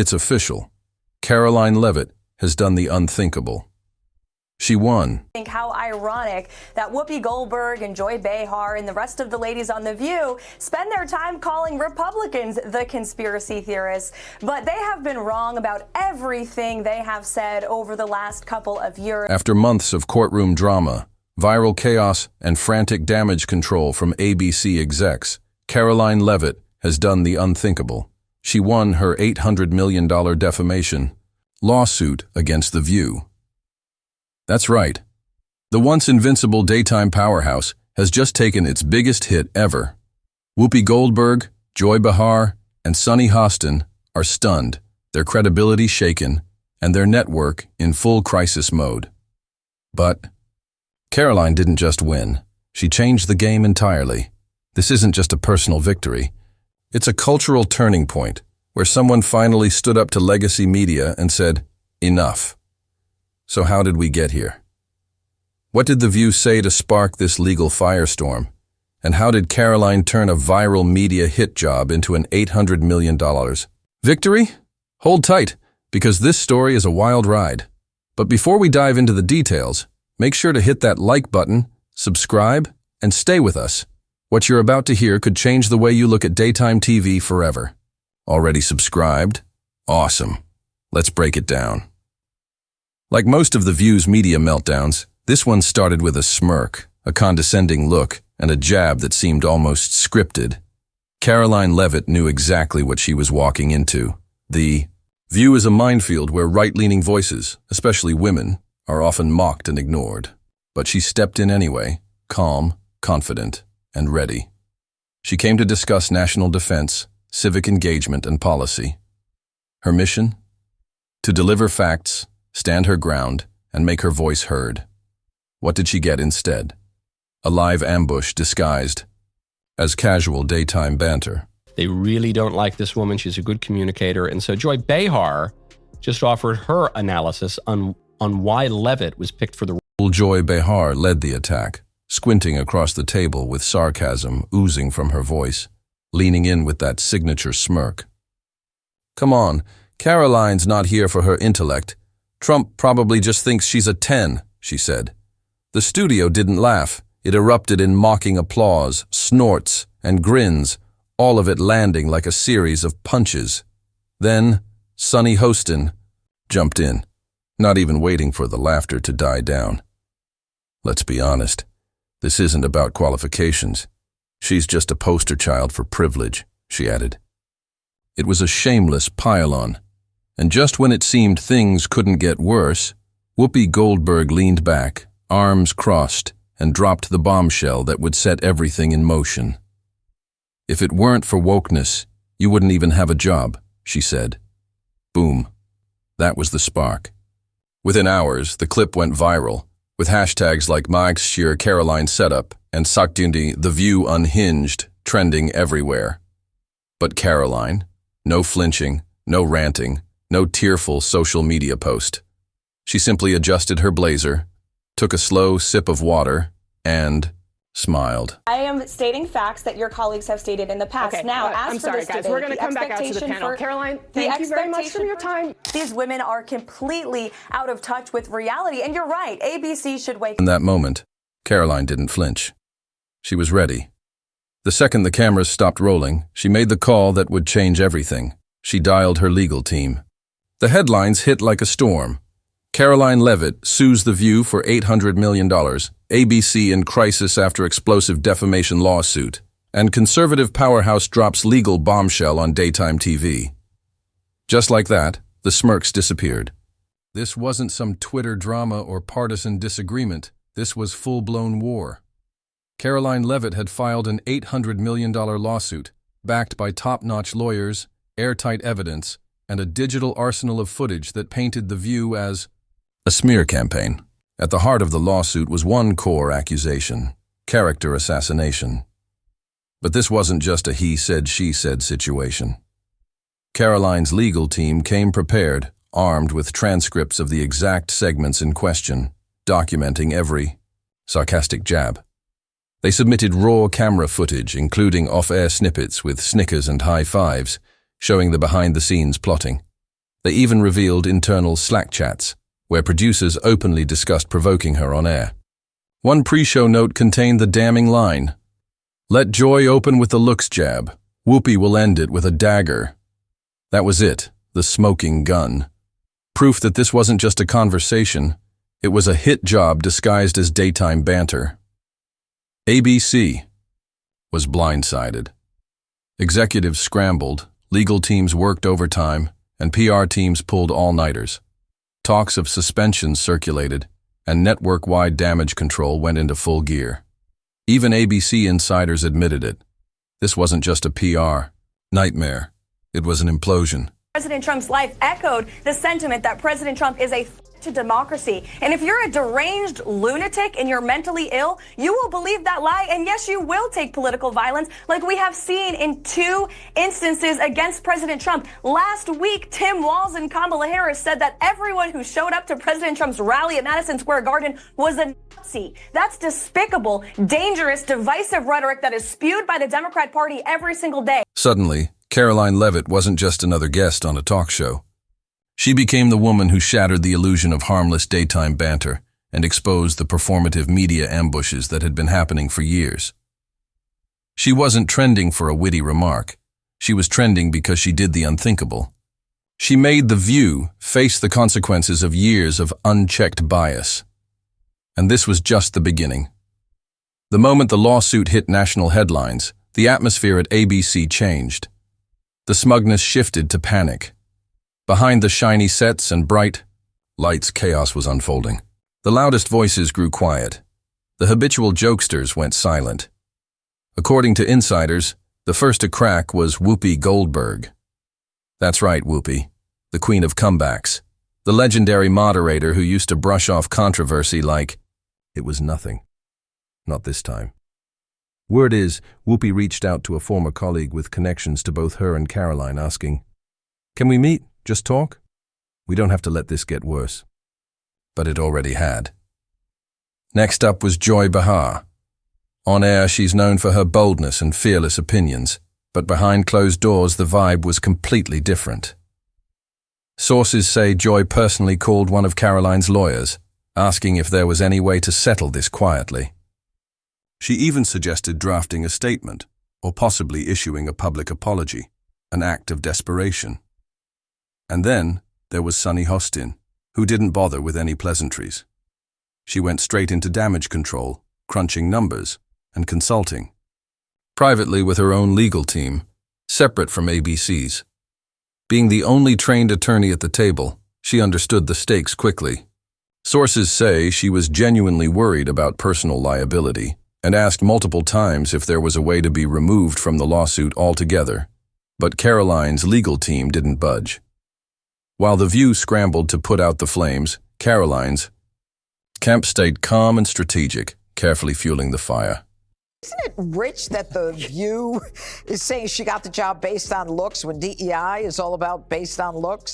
It's official. Karoline Leavitt has done the unthinkable. She won. I think how ironic that Whoopi Goldberg and Joy Behar and the rest of the ladies on The View spend their time calling Republicans the conspiracy theorists, but they have been wrong about everything they have said over the last couple of years. After months of courtroom drama, viral chaos, and frantic damage control from ABC execs, Karoline Leavitt has done the unthinkable. She won her $800 million defamation lawsuit against The View. That's right. The once invincible daytime powerhouse has just taken its biggest hit ever. Whoopi Goldberg, Joy Behar, and Sunny Hostin are stunned, their credibility shaken, and their network in full crisis mode. But Karoline didn't just win. She changed the game entirely. This isn't just a personal victory. It's a cultural turning point where someone finally stood up to legacy media and said, "Enough." So how did we get here? What did The View say to spark this legal firestorm? And how did Karoline turn a viral media hit job into an $800 million victory? Hold tight, because this story is a wild ride. But before we dive into the details, make sure to hit that like button, subscribe, and stay with us. What you're about to hear could change the way you look at daytime TV forever. Already subscribed? Awesome. Let's break it down. Like most of The View's media meltdowns, this one started with a smirk, a condescending look, and a jab that seemed almost scripted. Karoline Leavitt knew exactly what she was walking into. The View is a minefield where right-leaning voices, especially women, are often mocked and ignored. But she stepped in anyway, calm, confident, and ready. She came to discuss national defense, civic engagement, and policy. Her mission? To deliver facts, stand her ground, and make her voice heard. What did she get instead? A live ambush disguised as casual daytime banter. They really don't like this woman. She's a good communicator. And so Joy Behar just offered her analysis on why Leavitt was picked for the role. Joy Behar led the attack, squinting across the table with sarcasm oozing from her voice, leaning in with that signature smirk. "Come on, Karoline's not here for her intellect. Trump probably just thinks she's a 10, she said. The studio didn't laugh. It erupted in mocking applause, snorts, and grins, all of it landing like a series of punches. Then, Sunny Hostin jumped in, not even waiting for the laughter to die down. "Let's be honest, this isn't about qualifications. She's just a poster child for privilege," she added. It was a shameless pile-on. And just when it seemed things couldn't get worse, Whoopi Goldberg leaned back, arms crossed, and dropped the bombshell that would set everything in motion. "If it weren't for wokeness, you wouldn't even have a job," she said. Boom. That was the spark. Within hours, the clip went viral, with hashtags like Mike's sheer Karoline setup and Sakdundi The View Unhinged trending everywhere. But Karoline, no flinching, no ranting, no tearful social media post. She simply adjusted her blazer, took a slow sip of water, and smiled. I am stating facts that your colleagues have stated in the past. Okay, now, as I'm for sorry, this guys. debate, We're going to come back out to the panel. Karoline, thank you very much for your time. These women are completely out of touch with reality, and you're right. ABC should wake up. In that moment, Karoline didn't flinch. She was ready. The second the cameras stopped rolling, she made the call that would change everything. She dialed her legal team. The headlines hit like a storm. Karoline Leavitt sues The View for $800 million, ABC in crisis after explosive defamation lawsuit, and conservative powerhouse drops legal bombshell on daytime TV. Just like that, the smirks disappeared. This wasn't some Twitter drama or partisan disagreement. This was full-blown war. Karoline Leavitt had filed an $800 million lawsuit, backed by top-notch lawyers, airtight evidence, and a digital arsenal of footage that painted The View as a smear campaign. At the heart of the lawsuit was one core accusation: character assassination. But this wasn't just a he said, she said situation. Karoline's legal team came prepared, armed with transcripts of the exact segments in question, documenting every sarcastic jab. They submitted raw camera footage, including off-air snippets with snickers and high fives, showing the behind-the-scenes plotting. They even revealed internal Slack chats, where producers openly discussed provoking her on air. One pre-show note contained the damning line, "Let Joy open with the looks jab. Whoopi will end it with a dagger." That was it, the smoking gun. Proof that this wasn't just a conversation, it was a hit job disguised as daytime banter. ABC was blindsided. Executives scrambled, legal teams worked overtime, and PR teams pulled all-nighters. Talks of suspensions circulated, and network-wide damage control went into full gear. Even ABC insiders admitted it. This wasn't just a PR nightmare. It was an implosion. President Trump's life echoed the sentiment that President Trump is a threat to democracy. And if you're a deranged lunatic and you're mentally ill, you will believe that lie. And yes, you will take political violence like we have seen in 2 instances against President Trump. Last week, Tim Walz and Kamala Harris said that everyone who showed up to President Trump's rally at Madison Square Garden was a Nazi. That's despicable, dangerous, divisive rhetoric that is spewed by the Democrat Party every single day. Suddenly, Karoline Leavitt wasn't just another guest on a talk show. She became the woman who shattered the illusion of harmless daytime banter and exposed the performative media ambushes that had been happening for years. She wasn't trending for a witty remark. She was trending because she did the unthinkable. She made The View face the consequences of years of unchecked bias. And this was just the beginning. The moment the lawsuit hit national headlines, the atmosphere at ABC changed. The smugness shifted to panic. Behind the shiny sets and bright lights, chaos was unfolding. The loudest voices grew quiet. The habitual jokesters went silent. According to insiders, the first to crack was Whoopi Goldberg. That's right, Whoopi, the queen of comebacks, the legendary moderator who used to brush off controversy like it was nothing. Not this time. Word is, Whoopi reached out to a former colleague with connections to both her and Karoline asking, "Can we meet? Just talk? We don't have to let this get worse." But it already had. Next up was Joy Behar. On air, she's known for her boldness and fearless opinions, but behind closed doors, the vibe was completely different. Sources say Joy personally called one of Karoline's lawyers, asking if there was any way to settle this quietly. She even suggested drafting a statement, or possibly issuing a public apology, an act of desperation. And then there was Sunny Hostin, who didn't bother with any pleasantries. She went straight into damage control, crunching numbers, and consulting. Privately with her own legal team, separate from ABC's. Being the only trained attorney at the table, she understood the stakes quickly. Sources say she was genuinely worried about personal liability and asked multiple times if there was a way to be removed from the lawsuit altogether. But Karoline's legal team didn't budge. While The View scrambled to put out the flames, Karoline's camp stayed calm and strategic, carefully fueling the fire. Isn't it rich that The View is saying she got the job based on looks when DEI is all about based on looks?